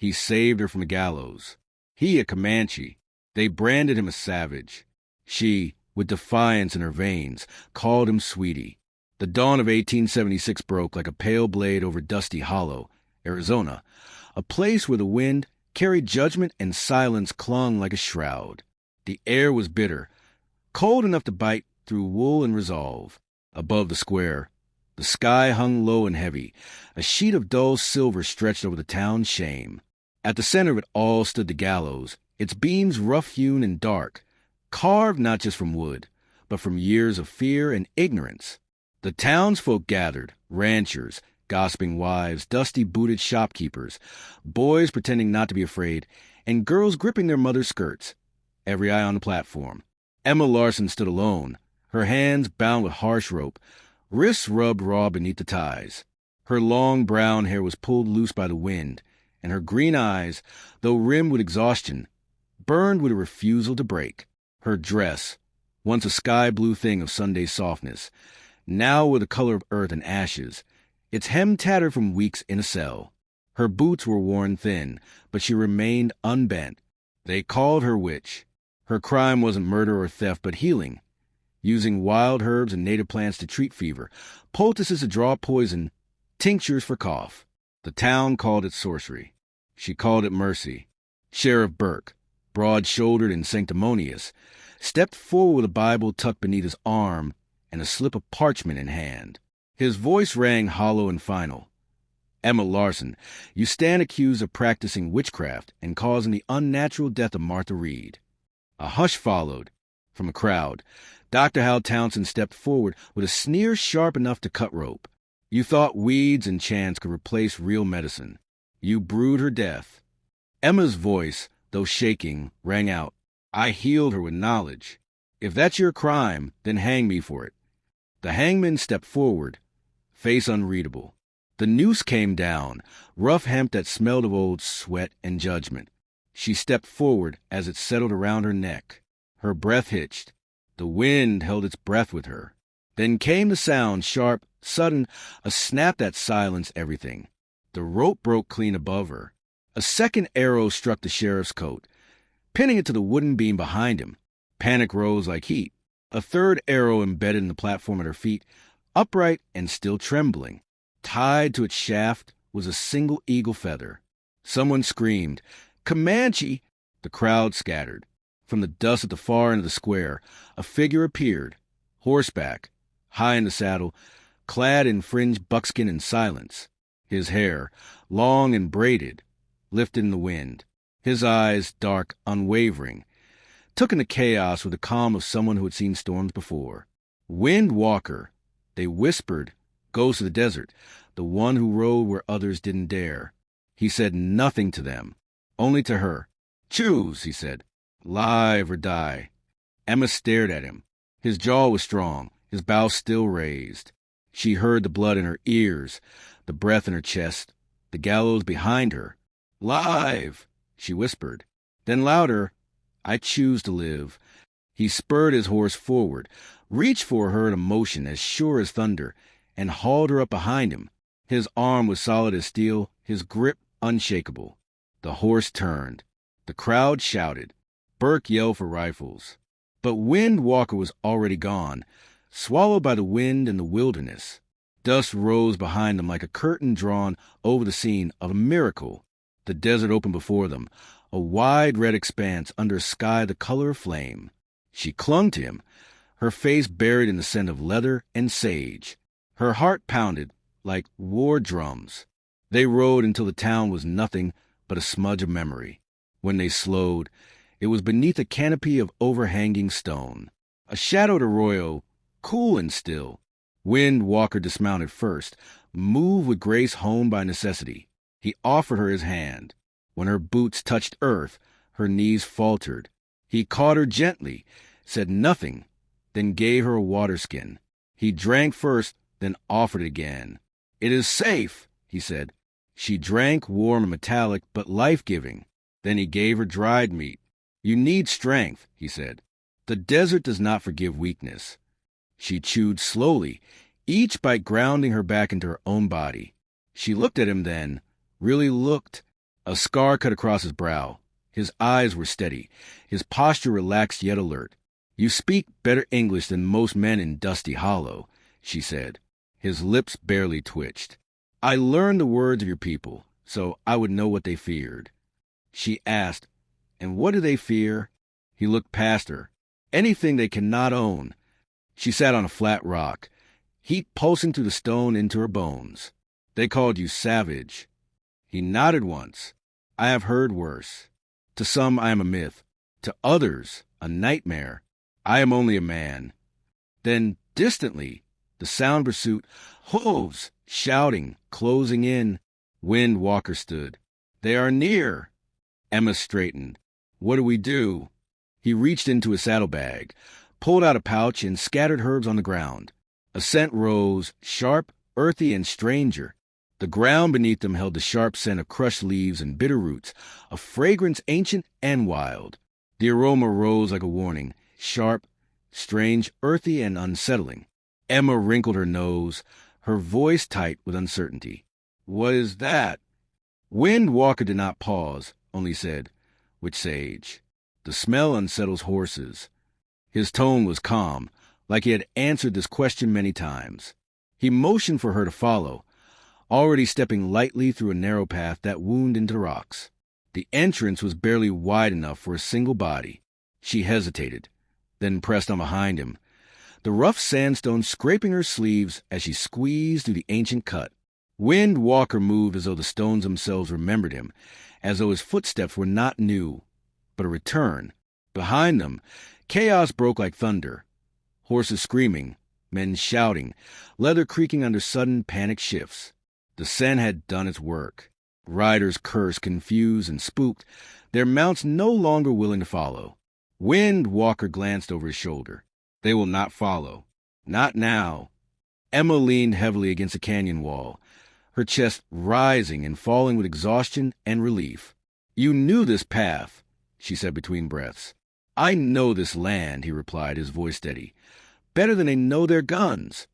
He saved her from the gallows. He a Comanche. They branded him a savage. She, with defiance in her veins, called him sweetie. The dawn of 1876 broke like a pale blade over Dusty Hollow, Arizona, a place where the wind carried judgment and silence clung like a shroud. The air was bitter, cold enough to bite through wool and resolve. Above the square, the sky hung low and heavy. A sheet of dull silver stretched over the town's shame. At the center of it all stood the gallows, its beams rough-hewn and dark, carved not just from wood, but from years of fear and ignorance. The townsfolk gathered, ranchers, gossiping wives, dusty-booted shopkeepers, boys pretending not to be afraid, and girls gripping their mother's skirts. Every eye on the platform. Emma Larson stood alone, her hands bound with harsh rope, wrists rubbed raw beneath the ties. Her long brown hair was pulled loose by the wind, and her green eyes, though rimmed with exhaustion, burned with a refusal to break. Her dress, once a sky-blue thing of Sunday softness, now with the color of earth and ashes, its hem tattered from weeks in a cell. Her boots were worn thin, but she remained unbent. They called her witch. Her crime wasn't murder or theft, but healing, using wild herbs and native plants to treat fever, poultices to draw poison, tinctures for cough. The town called it sorcery. She called it mercy. Sheriff Burke, broad-shouldered and sanctimonious, stepped forward with a Bible tucked beneath his arm and a slip of parchment in hand. His voice rang hollow and final. Emma Larson, you stand accused of practicing witchcraft and causing the unnatural death of Martha Reed. A hush followed. From a crowd, Dr. Hal Townsend stepped forward with a sneer sharp enough to cut rope. You thought weeds and chants could replace real medicine. You brewed her death. Emma's voice, though shaking, rang out. I healed her with knowledge. If that's your crime, then hang me for it. The hangman stepped forward, face unreadable. The noose came down, rough hemp that smelled of old sweat and judgment. She stepped forward as it settled around her neck. Her breath hitched. The wind held its breath with her. Then came the sound, sharp, sudden, a snap that silenced everything. The rope broke clean above her. A second arrow struck the sheriff's coat, pinning it to the wooden beam behind him. Panic rose like heat. A third arrow embedded in the platform at her feet, upright and still trembling. Tied to its shaft was a single eagle feather. Someone screamed, Comanche! The crowd scattered. From the dust at the far end of the square, a figure appeared, horseback, high in the saddle, clad in fringed buckskin and silence. His hair, long and braided, lifted in the wind. His eyes, dark, unwavering, took in the chaos with the calm of someone who had seen storms before. Wind Walker, they whispered, ghost of the desert, the one who rode where others didn't dare. He said nothing to them, only to her. Choose, he said, live or die. Emma stared at him. His jaw was strong, his bow still raised. She heard the blood in her ears, the breath in her chest, the gallows behind her. Live, she whispered. Then louder, I choose to live. He spurred his horse forward, reached for her in a motion as sure as thunder, and hauled her up behind him. His arm was solid as steel, his grip unshakable. The horse turned. The crowd shouted. Burke yelled for rifles. But Wind Walker was already gone, swallowed by the wind and the wilderness. Dust rose behind them like a curtain drawn over the scene of a miracle. The desert opened before them, a wide red expanse under a sky the color of flame. She clung to him, her face buried in the scent of leather and sage. Her heart pounded like war drums. They rode until the town was nothing but a smudge of memory. When they slowed, it was beneath a canopy of overhanging stone. A shadowed arroyo, cool and still. Wind Walker dismounted first, moved with grace honed by necessity. He offered her his hand. When her boots touched earth, her knees faltered. He caught her gently, said nothing, then gave her a waterskin. He drank first, then offered it again. It is safe, he said. She drank warm and metallic, but life-giving. Then he gave her dried meat. You need strength, he said. The desert does not forgive weakness. She chewed slowly, each bite grounding her back into her own body. She looked at him then, really looked, A scar cut across his brow. His eyes were steady, his posture relaxed yet alert. "You speak better English than most men in Dusty Hollow," she said. His lips barely twitched. "I learned the words of your people, so I would know what they feared." She asked, "And what do they fear?" He looked past her. "Anything they cannot own." She sat on a flat rock, heat pulsing through the stone into her bones. "They called you savage." He nodded once. "I have heard worse. To some I am a myth, to others a nightmare. I am only a man." Then, distantly, the sound pursuit, hooves, shouting, closing in. Wind Walker stood. "They are near." Emma straightened. "What do we do?" He reached into his saddlebag, pulled out a pouch, and scattered herbs on the ground. A scent rose, sharp, earthy, and stranger. The ground beneath them held the sharp scent of crushed leaves and bitter roots, a fragrance ancient and wild. The aroma rose like a warning, sharp, strange, earthy, and unsettling. Emma wrinkled her nose, her voice tight with uncertainty. "What is that?" Wind Walker did not pause, only said, "Which sage?" "The smell unsettles horses." His tone was calm, like he had answered this question many times. He motioned for her to follow, already stepping lightly through a narrow path that wound into the rocks. The entrance was barely wide enough for a single body. She hesitated, then pressed on behind him, the rough sandstone scraping her sleeves as she squeezed through the ancient cut. Wind Walker moved as though the stones themselves remembered him, as though his footsteps were not new, but a return. Behind them, chaos broke like thunder. Horses screaming, men shouting, leather creaking under sudden panic shifts. The scent had done its work. Riders cursed, confused, and spooked, their mounts no longer willing to follow. Wind Walker glanced over his shoulder. They will not follow. Not now. Emma leaned heavily against a canyon wall, her chest rising and falling with exhaustion and relief. "You knew this path," she said between breaths. "I know this land," he replied, his voice steady. "Better than they know their guns."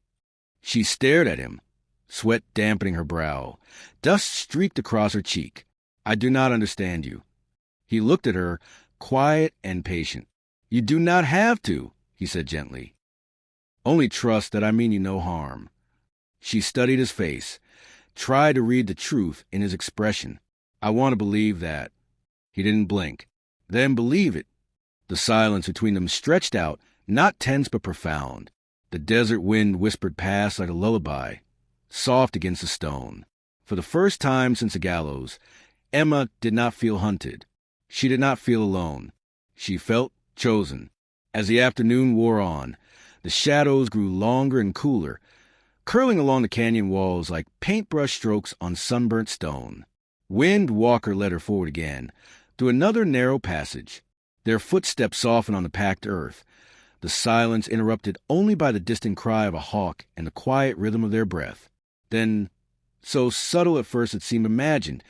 She stared at him, sweat dampening her brow. Dust streaked across her cheek. "I do not understand you." He looked at her, quiet and patient. "You do not have to," he said gently. "Only trust that I mean you no harm." She studied his face, tried to read the truth in his expression. "I want to believe that." He didn't blink. "Then believe it." The silence between them stretched out, not tense but profound. The desert wind whispered past like a lullaby, soft against the stone. For the first time since the gallows, Emma did not feel hunted. She did not feel alone. She felt chosen. As the afternoon wore on, the shadows grew longer and cooler, curling along the canyon walls like paintbrush strokes on sunburnt stone. Wind Walker led her forward again, through another narrow passage. Their footsteps softened on the packed earth, the silence interrupted only by the distant cry of a hawk and the quiet rhythm of their breath. Then, so subtle at first it seemed imagined,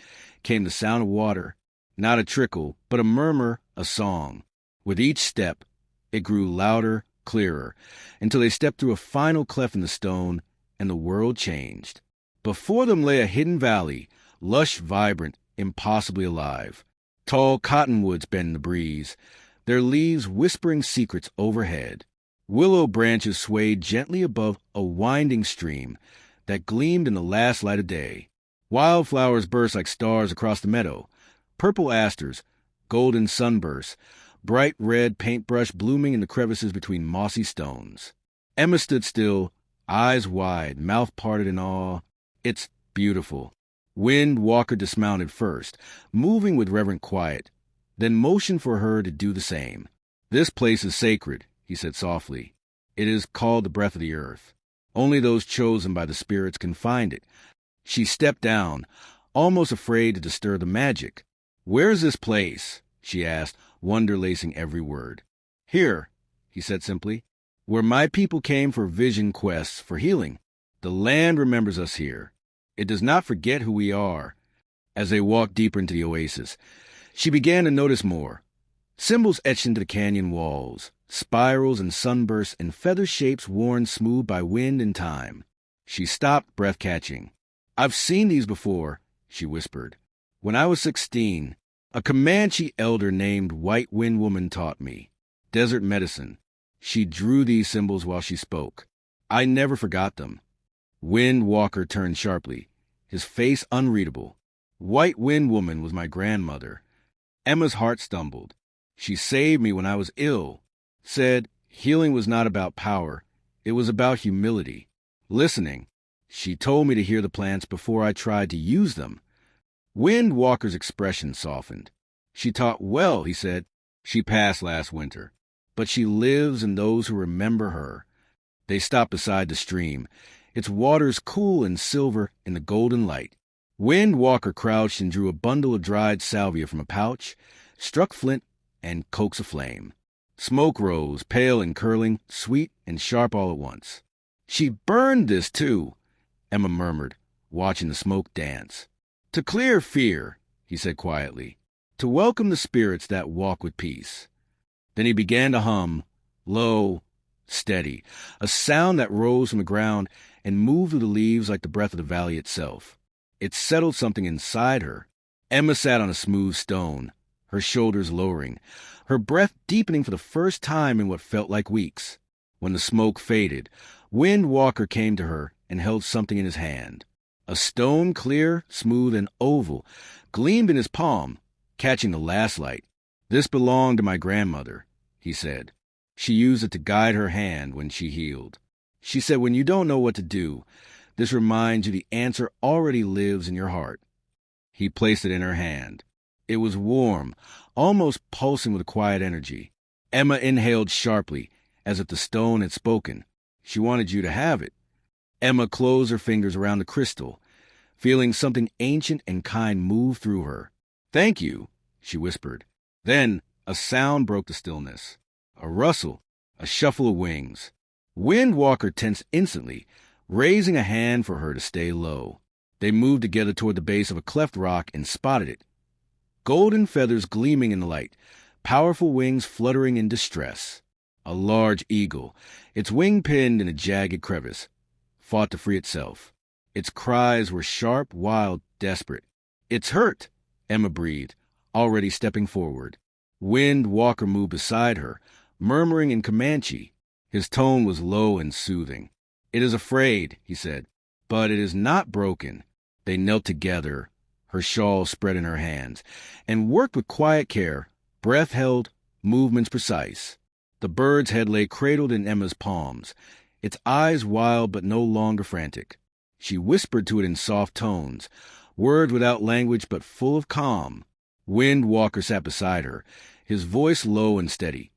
came the sound of water, not a trickle, but a murmur, a song. With each step, it grew louder, clearer, until they stepped through a final cleft in the stone, and the world changed. Before them lay a hidden valley, lush, vibrant, impossibly alive. Tall cottonwoods bent in the breeze, their leaves whispering secrets overhead. Willow branches swayed gently above a winding stream that gleamed in the last light of day. Wildflowers burst like stars across the meadow, purple asters, golden sunbursts, bright red paintbrush blooming in the crevices between mossy stones. Emma stood still, eyes wide, mouth parted in awe. "It's beautiful." Wind Walker dismounted first, moving with reverent quiet, then motioned for her to do the same. "This place is sacred," he said softly. "It is called the breath of the earth. Only those chosen by the spirits can find it." She stepped down, almost afraid to disturb the magic. "Where's this place?" she asked, wonder lacing every word. "Here," he said simply, "where my people came for vision quests, for healing. The land remembers us here. It does not forget who we are." As they walked deeper into the oasis, she began to notice more. Symbols etched into the canyon walls, spirals and sunbursts and feather shapes worn smooth by wind and time. She stopped, breath catching. "I've seen these before," she whispered. When I was 16, a Comanche elder named White Wind Woman taught me desert medicine. She drew these symbols while she spoke. I never forgot them. Wind Walker turned sharply, his face unreadable. White Wind Woman was my grandmother. Emma's heart stumbled. She saved me when I was ill. Said healing was not about power. It was about humility. Listening. She told me to hear the plants before I tried to use them. Wind Walker's expression softened. She taught well, he said. She passed last winter. But she lives in those who remember her. They stopped beside the stream. Its waters cool and silver in the golden light. Wind Walker crouched and drew a bundle of dried salvia from a pouch, struck flint, and coaxed a flame. Smoke rose, pale and curling, sweet and sharp all at once. She burned this, too, Emma murmured, watching the smoke dance. To clear fear, he said quietly, to welcome the spirits that walk with peace. Then he began to hum, low, steady, a sound that rose from the ground and moved through the leaves like the breath of the valley itself. It settled something inside her. Emma sat on a smooth stone, her shoulders lowering, her breath deepening for the first time in what felt like weeks. When the smoke faded, Wind Walker came to her and held something in his hand. A stone, clear, smooth, and oval, gleamed in his palm, catching the last light. This belonged to my grandmother, he said. She used it to guide her hand when she healed. She said, when you don't know what to do, this reminds you the answer already lives in your heart. He placed it in her hand. It was warm, almost pulsing with a quiet energy. Emma inhaled sharply, as if the stone had spoken. She wanted you to have it. Emma closed her fingers around the crystal, feeling something ancient and kind move through her. Thank you, she whispered. Then a sound broke the stillness. A rustle, a shuffle of wings. Wind Walker tensed instantly, raising a hand for her to stay low. They moved together toward the base of a cleft rock and spotted it. Golden feathers gleaming in the light, powerful wings fluttering in distress. A large eagle, its wing pinned in a jagged crevice, fought to free itself. Its cries were sharp, wild, desperate. It's hurt, Emma breathed, already stepping forward. Wind Walker moved beside her, murmuring in Comanche. His tone was low and soothing. It is afraid, he said, but it is not broken. They knelt together, her shawl spread in her hands, and worked with quiet care, breath held, movements precise. The bird's head lay cradled in Emma's palms, its eyes wild but no longer frantic. She whispered to it in soft tones, words without language but full of calm. Wind Walker sat beside her, his voice low and steady,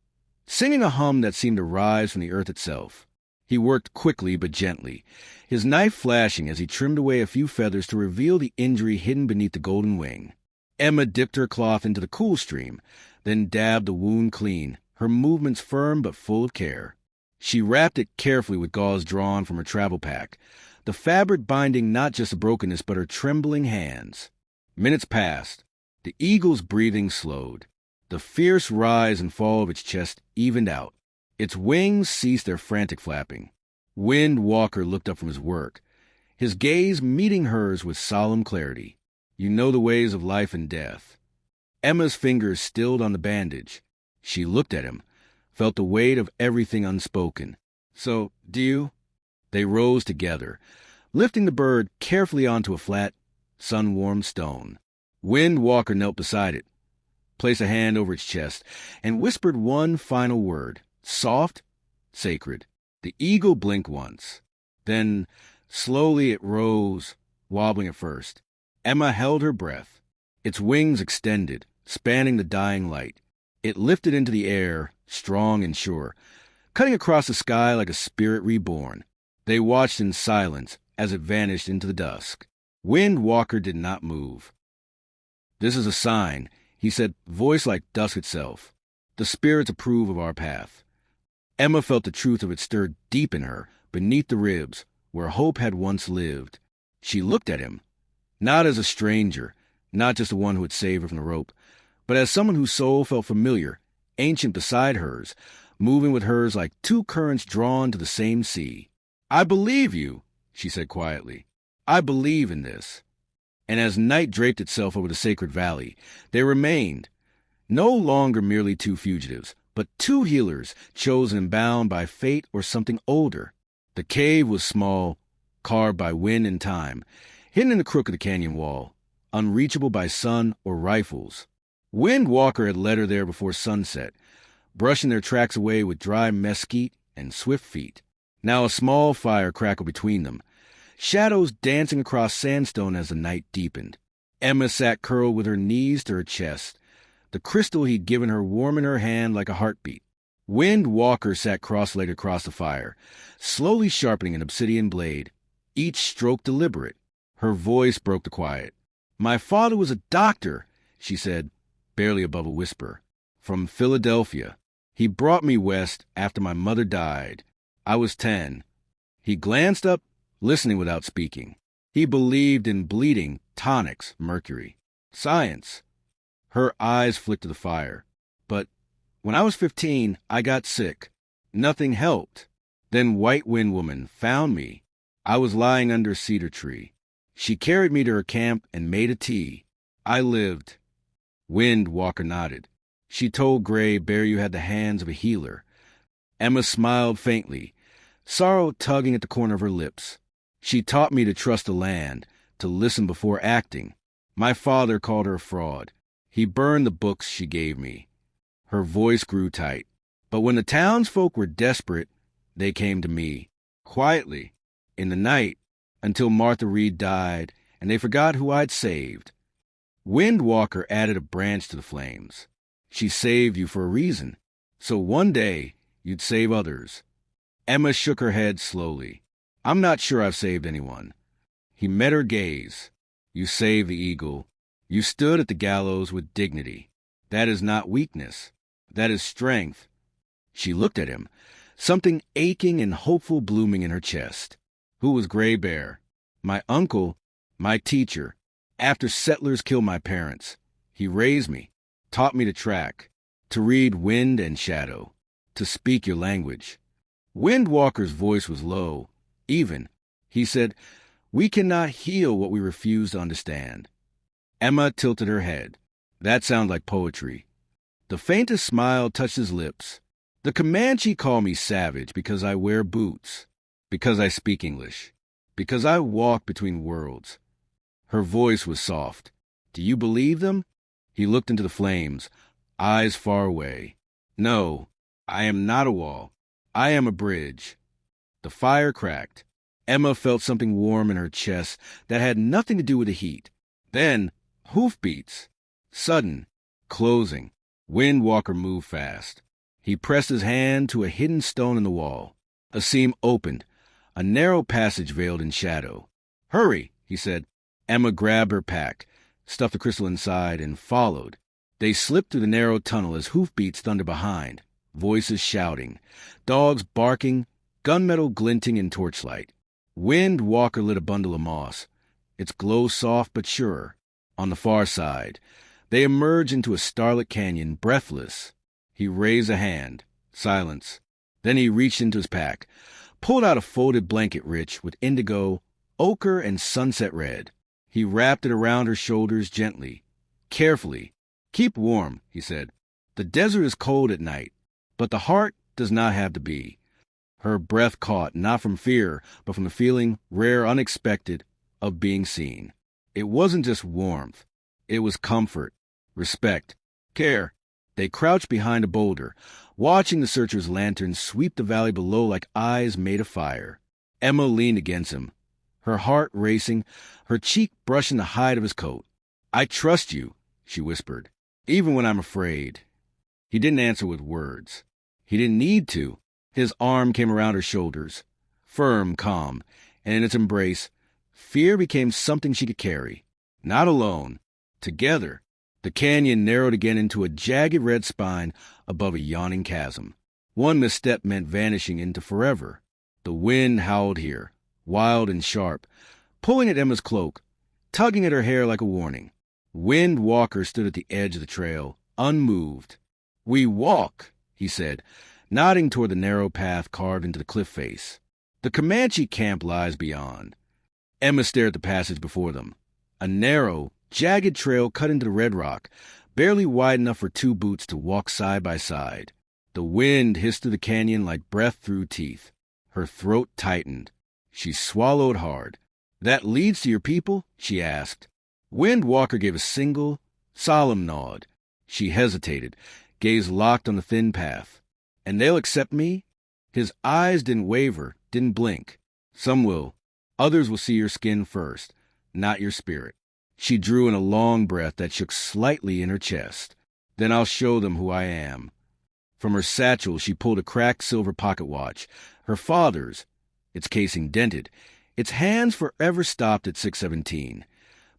singing a hum that seemed to rise from the earth itself. He worked quickly but gently, his knife flashing as he trimmed away a few feathers to reveal the injury hidden beneath the golden wing. Emma dipped her cloth into the cool stream, then dabbed the wound clean, her movements firm but full of care. She wrapped it carefully with gauze drawn from her travel pack, the fabric binding not just the brokenness but her trembling hands. Minutes passed. The eagle's breathing slowed. The fierce rise and fall of its chest evened out. Its wings ceased their frantic flapping. Wind Walker looked up from his work, his gaze meeting hers with solemn clarity. You know the ways of life and death. Emma's fingers stilled on the bandage. She looked at him, felt the weight of everything unspoken. So, do you? They rose together, lifting the bird carefully onto a flat, sun-warmed stone. Wind Walker knelt beside it, placed a hand over its chest, and whispered one final word, soft, sacred. The eagle blinked once. Then, slowly it rose, wobbling at first. Emma held her breath. Its wings extended, spanning the dying light. It lifted into the air, strong and sure, cutting across the sky like a spirit reborn. They watched in silence as it vanished into the dusk. Wind Walker did not move. This is a sign, he said, voice like dusk itself. The spirits approve of our path. Emma felt the truth of it stirred deep in her, beneath the ribs, where hope had once lived. She looked at him, not as a stranger, not just the one who had saved her from the rope, but as someone whose soul felt familiar, ancient beside hers, moving with hers like two currents drawn to the same sea. I believe you, she said quietly. I believe in this. and as night draped itself over the sacred valley, they remained, no longer merely two fugitives, but two healers chosen and bound by fate or something older. The cave was small, carved by wind and time, hidden in the crook of the canyon wall, unreachable by sun or rifles. Windwalker had led her there before sunset, brushing their tracks away with dry mesquite and swift feet. Now a small fire crackled between them, shadows dancing across sandstone as the night deepened. Emma sat curled with her knees to her chest, the crystal he'd given her warm in her hand like a heartbeat. Windwalker sat cross-legged across the fire, slowly sharpening an obsidian blade, each stroke deliberate. Her voice broke the quiet. "My father was a doctor," she said, barely above a whisper. "From Philadelphia. He brought me west after my mother died. I was 10. He glanced up, listening without speaking. He believed in bleeding, tonics, mercury. Science." Her eyes flicked to the fire. "But when I was 15, I got sick. Nothing helped. Then White Wind Woman found me. I was lying under a cedar tree. She carried me to her camp and made a tea. I lived." Windwalker nodded. "She told Gray Bear you had the hands of a healer." Emma smiled faintly, sorrow tugging at the corner of her lips. "She taught me to trust the land, to listen before acting. My father called her a fraud. He burned the books she gave me." Her voice grew tight. "But when the townsfolk were desperate, they came to me, quietly, in the night, until Martha Reed died, and they forgot who I'd saved." Windwalker added a branch to the flames. "She saved you for a reason, so one day you'd save others." Emma shook her head slowly. "I'm not sure I've saved anyone." He met her gaze. "You saved the eagle. You stood at the gallows with dignity. That is not weakness. That is strength." She looked at him, something aching and hopeful blooming in her chest. "Who was Gray Bear?" "My uncle, my teacher. After settlers killed my parents, he raised me, taught me to track, to read wind and shadow, to speak your language." Windwalker's voice was low, even. He said, "We cannot heal what we refuse to understand." Emma tilted her head. That sounded like poetry. The faintest smile touched his lips. "The Comanche call me savage because I wear boots, because I speak English, because I walk between worlds." Her voice was soft. "Do you believe them?" He looked into the flames, eyes far away. "No, I am not a wall. I am a bridge." The fire cracked. Emma felt something warm in her chest that had nothing to do with the heat. Then, hoofbeats. Sudden, closing. Windwalker moved fast. He pressed his hand to a hidden stone in the wall. A seam opened, a narrow passage veiled in shadow. "Hurry," he said. Emma grabbed her pack, stuffed the crystal inside, and followed. They slipped through the narrow tunnel as hoofbeats thundered behind, voices shouting, dogs barking, gunmetal glinting in torchlight. Windwalker lit a bundle of moss, its glow soft but sure. On the far side, they emerged into a starlit canyon, breathless. He raised a hand. Silence. Then he reached into his pack, pulled out a folded blanket rich with indigo, ochre, and sunset red. He wrapped it around her shoulders gently, carefully. "Keep warm," he said. "The desert is cold at night, but the heart does not have to be." Her breath caught, not from fear, but from the feeling, rare, unexpected, of being seen. It wasn't just warmth. It was comfort, respect, care. They crouched behind a boulder, watching the searcher's lantern sweep the valley below like eyes made of fire. Emma leaned against him, her heart racing, her cheek brushing the hide of his coat. "I trust you," she whispered, "even when I'm afraid." He didn't answer with words. He didn't need to. His arm came around her shoulders, firm, calm, and in its embrace, fear became something she could carry. Not alone. Together. The canyon narrowed again into a jagged red spine above a yawning chasm. One misstep meant vanishing into forever. The wind howled here, wild and sharp, pulling at Emma's cloak, tugging at her hair like a warning. Windwalker stood at the edge of the trail, unmoved. "We walk," he said, nodding toward the narrow path carved into the cliff face. "The Comanche camp lies beyond." Emma stared at the passage before them. A narrow, jagged trail cut into the red rock, barely wide enough for two boots to walk side by side. The wind hissed through the canyon like breath through teeth. Her throat tightened. She swallowed hard. "That leads to your people?" she asked. Wind Walker gave a single, solemn nod. She hesitated, gaze locked on the thin path. "And they'll accept me?" His eyes didn't waver, didn't blink. "Some will. Others will see your skin first, not your spirit." She drew in a long breath that shook slightly in her chest. "Then I'll show them who I am." From her satchel, she pulled a cracked silver pocket watch. Her father's, its casing dented. Its hands forever stopped at 6:17,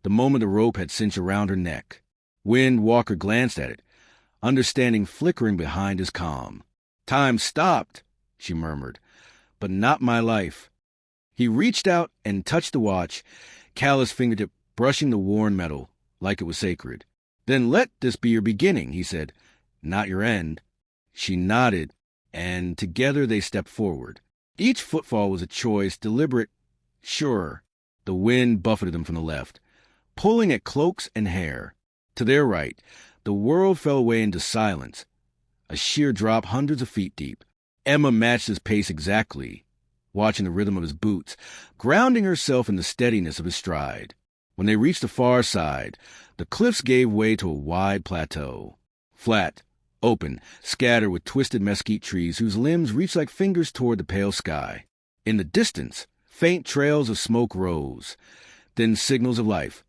the moment the rope had cinched around her neck. Wind Walker glanced at it, understanding flickering behind his calm. "Time stopped," she murmured, "but not my life." He reached out and touched the watch, callous fingertip brushing the worn metal like it was sacred. "Then let this be your beginning," he said, "not your end." She nodded, and together they stepped forward. Each footfall was a choice, deliberate, sure. The wind buffeted them from the left, pulling at cloaks and hair. To their right, the world fell away into silence, a sheer drop hundreds of feet deep. Emma matched his pace exactly, watching the rhythm of his boots, grounding herself in the steadiness of his stride. When they reached the far side, the cliffs gave way to a wide plateau. Flat, open, scattered with twisted mesquite trees whose limbs reached like fingers toward the pale sky. In the distance, faint trails of smoke rose, then signals of life,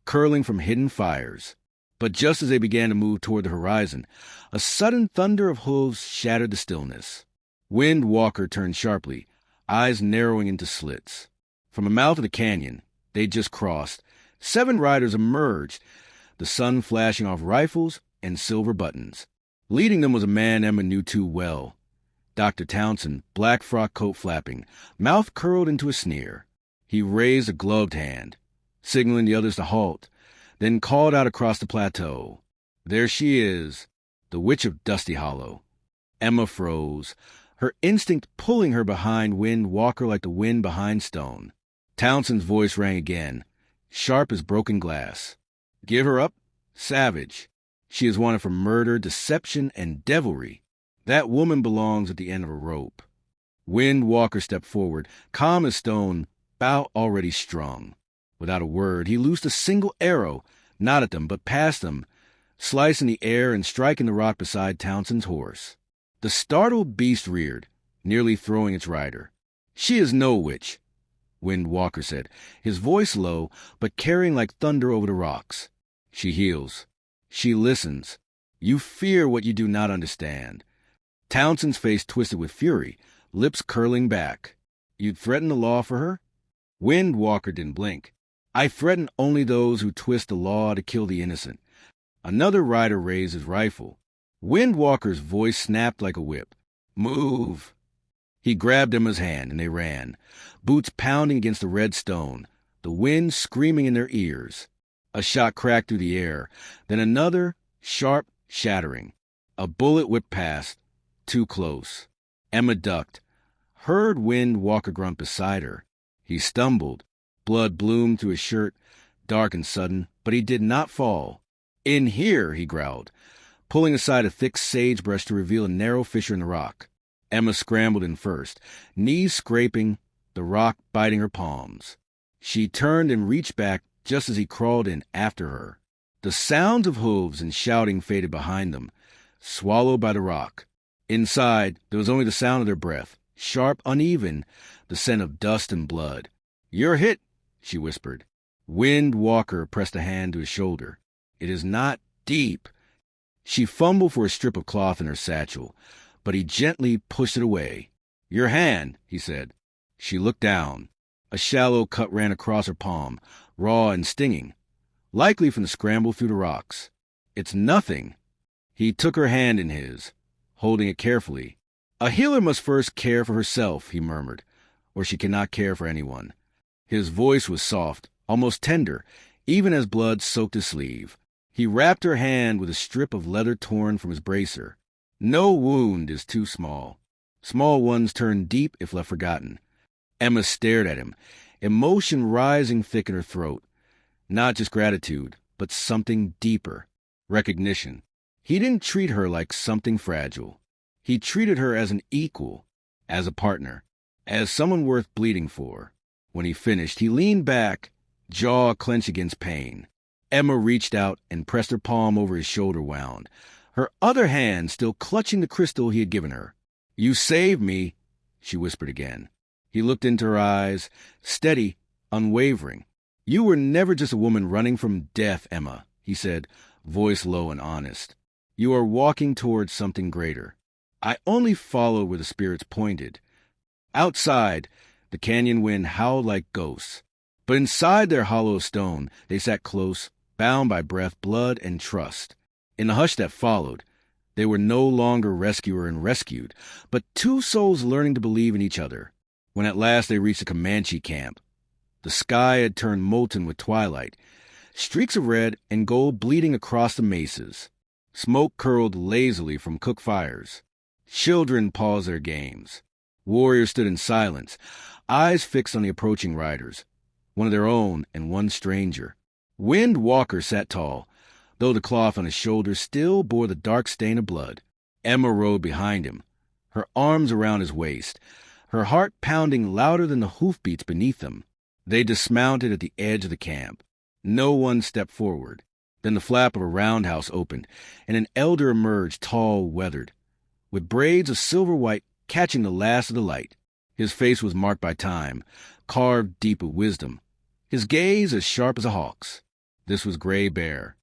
curling from hidden fires. But just as they began to move toward the horizon, a sudden thunder of hooves shattered the stillness. Wind Walker turned sharply, eyes narrowing into slits. From the mouth of the canyon they'd just crossed, 7 riders emerged, the sun flashing off rifles and silver buttons. Leading them was a man Emma knew too well. Dr. Townsend, black frock coat flapping, mouth curled into a sneer. He raised a gloved hand, signaling the others to halt, then called out across the plateau. "There she is, the Witch of Dusty Hollow." Emma froze, her instinct pulling her behind Wind Walker like the wind behind stone. Townsend's voice rang again, sharp as broken glass. "Give her up? Savage. She is wanted for murder, deception, and devilry. That woman belongs at the end of a rope." Wind Walker stepped forward, calm as stone, bow already strung. Without a word, he loosed a single arrow, not at them, but past them, slicing the air and striking the rock beside Townsend's horse. The startled beast reared, nearly throwing its rider. "She is no witch," Wind Walker said, his voice low, but carrying like thunder over the rocks. "She heals. She listens. You fear what you do not understand." Townsend's face twisted with fury, lips curling back. "You'd threaten the law for her?" Wind Walker didn't blink. "I threaten only those who twist the law to kill the innocent." Another rider raised his rifle. Wind Walker's voice snapped like a whip. "Move." He grabbed Emma's hand, and they ran, boots pounding against the red stone, the wind screaming in their ears. A shot cracked through the air, then another, sharp, shattering. A bullet whipped past, too close. Emma ducked, heard Wind Walker grunt beside her. He stumbled. Blood bloomed through his shirt, dark and sudden, but he did not fall. "In here," he growled, pulling aside a thick sagebrush to reveal a narrow fissure in the rock. Emma scrambled in first, knees scraping, the rock biting her palms. She turned and reached back just as he crawled in after her. The sounds of hooves and shouting faded behind them, swallowed by the rock. Inside, there was only the sound of their breath, sharp, uneven, the scent of dust and blood. "You're hit," she whispered. Wind Walker pressed a hand to his shoulder. "It is not deep." She fumbled for a strip of cloth in her satchel, but he gently pushed it away. "Your hand," he said. She looked down. A shallow cut ran across her palm, raw and stinging, likely from the scramble through the rocks. "It's nothing." He took her hand in his, holding it carefully. "A healer must first care for herself," he murmured, "or she cannot care for anyone." His voice was soft, almost tender, even as blood soaked his sleeve. He wrapped her hand with a strip of leather torn from his bracer. "No wound is too small. Small ones turn deep if left forgotten." Emma stared at him, emotion rising thick in her throat. Not just gratitude, but something deeper. Recognition. He didn't treat her like something fragile. He treated her as an equal, as a partner, as someone worth bleeding for. When he finished, he leaned back, jaw clenched against pain. Emma reached out and pressed her palm over his shoulder wound, her other hand still clutching the crystal he had given her. "You saved me," she whispered again. He looked into her eyes, steady, unwavering. "You were never just a woman running from death, Emma," he said, voice low and honest. "You are walking towards something greater. I only followed where the spirits pointed." Outside, the canyon wind howled like ghosts. But inside their hollow of stone, they sat close, bound by breath, blood, and trust. In the hush that followed, they were no longer rescuer and rescued, but two souls learning to believe in each other. When at last they reached the Comanche camp, the sky had turned molten with twilight, streaks of red and gold bleeding across the mesas. Smoke curled lazily from cook fires. Children paused their games. Warriors stood in silence, eyes fixed on the approaching riders, one of their own and one stranger. Wind Walker sat tall, though the cloth on his shoulders still bore the dark stain of blood. Emma rode behind him, her arms around his waist, her heart pounding louder than the hoofbeats beneath them. They dismounted at the edge of the camp. No one stepped forward. Then the flap of a roundhouse opened, and an elder emerged, tall, weathered, with braids of silver white catching the last of the light. His face was marked by time, carved deep with wisdom, his gaze as sharp as a hawk's. This was Gray Bear.